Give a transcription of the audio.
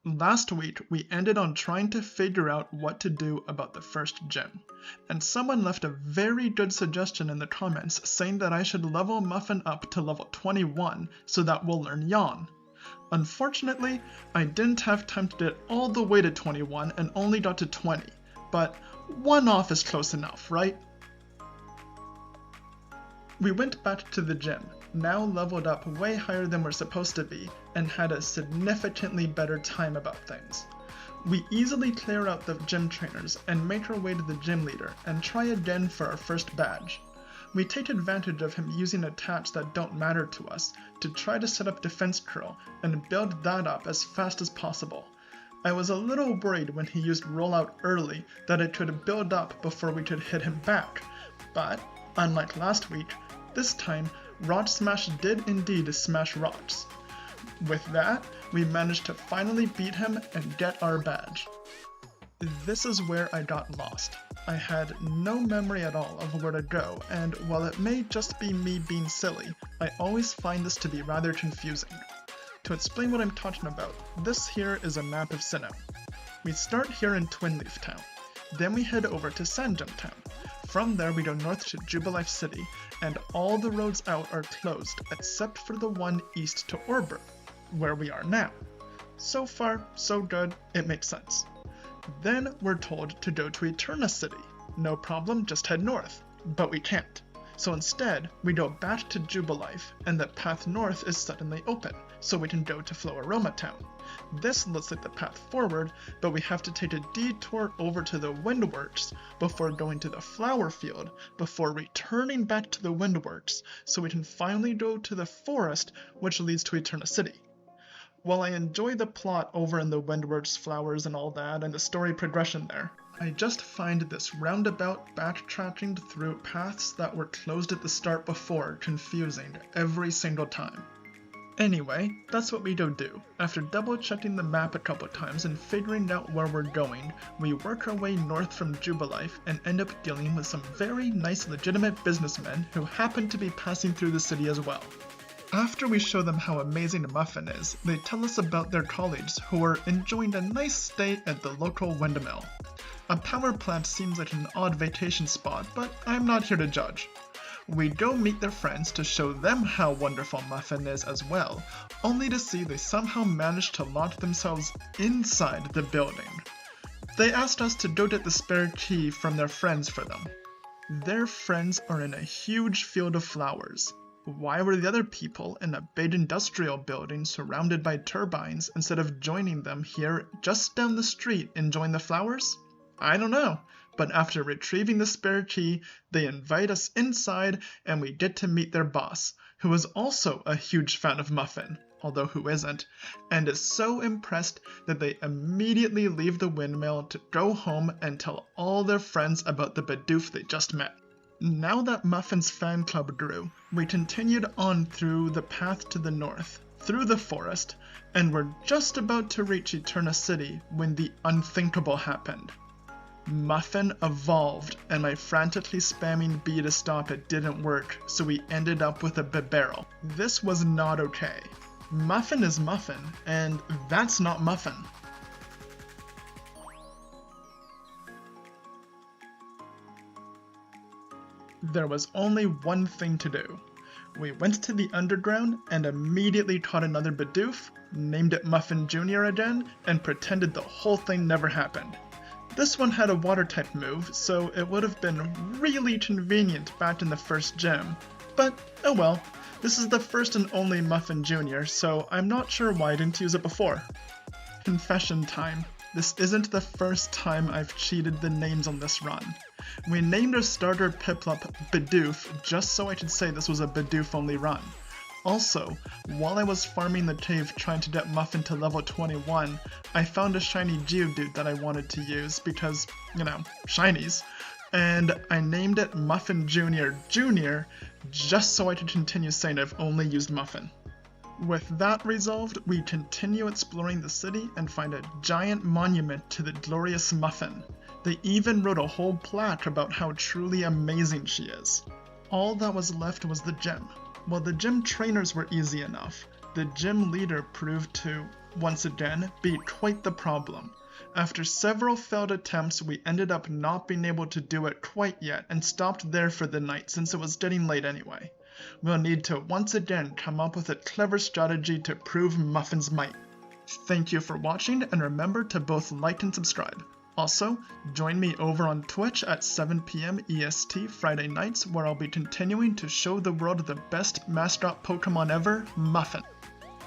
Last week, we ended on trying to figure out what to do about the first gym, and someone left a very good suggestion in the comments saying that I should level Muffin up to level 21 so that we'll learn Yawn. Unfortunately, I didn't have time to get all the way to 21 and only got to 20, but one off is close enough, right? We went back to the gym, now leveled up way higher than we're supposed to be, and had a significantly better time about things. We easily clear out the gym trainers and make our way to the gym leader and try again for our first badge. We take advantage of him using attacks that don't matter to us to try to set up defense curl and build that up as fast as possible. I was a little worried when he used rollout early that it could build up before we could hit him back, but unlike last week, this time Rock Smash did indeed smash rocks. With that, we managed to finally beat him and get our badge. This is where I got lost. I had no memory at all of where to go, and while it may just be me being silly, I always find this to be rather confusing. To explain what I'm talking about, this here is a map of Sinnoh. We start here in Twin Leaf Town, then we head over to Sandgem Town. From there we go north to Jubilife City, and all the roads out are closed except for the one east to Orbor, where we are now. So far, so good, it makes sense. Then we're told to go to Eterna City. No problem, just head north. But we can't. So instead, we go back to Jubilife, and the path north is suddenly open, so we can go to Floaroma Town. This looks like the path forward, but we have to take a detour over to the Windworks before going to the Flower Field, before returning back to the Windworks, so we can finally go to the forest, which leads to Eterna City. While I enjoy the plot over in the Windworks flowers and all that, and the story progression there, I just find this roundabout backtracking through paths that were closed at the start before confusing every single time. Anyway, that's what we go do. After double checking the map a couple times and figuring out where we're going, we work our way north from Jubilife and end up dealing with some very nice legitimate businessmen who happen to be passing through the city as well. After we show them how amazing Muffin is, they tell us about their colleagues who are enjoying a nice stay at the local windmill. A power plant seems like an odd vacation spot, but I'm not here to judge. We go meet their friends to show them how wonderful Muffin is as well, only to see they somehow managed to lock themselves inside the building. They asked us to go get the spare key from their friends for them. Their friends are in a huge field of flowers. Why were the other people in a big industrial building surrounded by turbines instead of joining them here just down the street enjoying the flowers? I don't know, but after retrieving the spare key, they invite us inside and we get to meet their boss, who is also a huge fan of Muffin, although who isn't, and is so impressed that they immediately leave the windmill to go home and tell all their friends about the Bidoof they just met. Now that Muffin's fan club grew, we continued on through the path to the north, through the forest, and were just about to reach Eterna City when the unthinkable happened. Muffin evolved, and my frantically spamming B to stop it didn't work, so we ended up with a Bibarel. This was not okay. Muffin is Muffin, and that's not Muffin. There was only one thing to do. We went to the underground and immediately caught another Bidoof, named it Muffin Jr. again, and pretended the whole thing never happened. This one had a water type move, so it would have been really convenient back in the first gym. But oh well, this is the first and only Muffin Jr., so I'm not sure why I didn't use it before. Confession time. This isn't the first time I've cheated the names on this run. We named our starter Piplup Bidoof just so I could say this was a Bidoof only run. Also, while I was farming the cave trying to get Muffin to level 21, I found a shiny Geodude that I wanted to use because, you know, shinies, and I named it Muffin Jr. Jr. just so I could continue saying I've only used Muffin. With that resolved, we continue exploring the city and find a giant monument to the glorious Muffin. They even wrote a whole plaque about how truly amazing she is. All that was left was the gym. While the gym trainers were easy enough, the gym leader proved to, once again, be quite the problem. After several failed attempts, we ended up not being able to do it quite yet and stopped there for the night since it was getting late anyway. We'll need to once again come up with a clever strategy to prove Muffin's might. Thank you for watching, and remember to both like and subscribe. Also, join me over on Twitch at 7 PM EST Friday nights, where I'll be continuing to show the world the best mascot Pokemon ever, Muffin.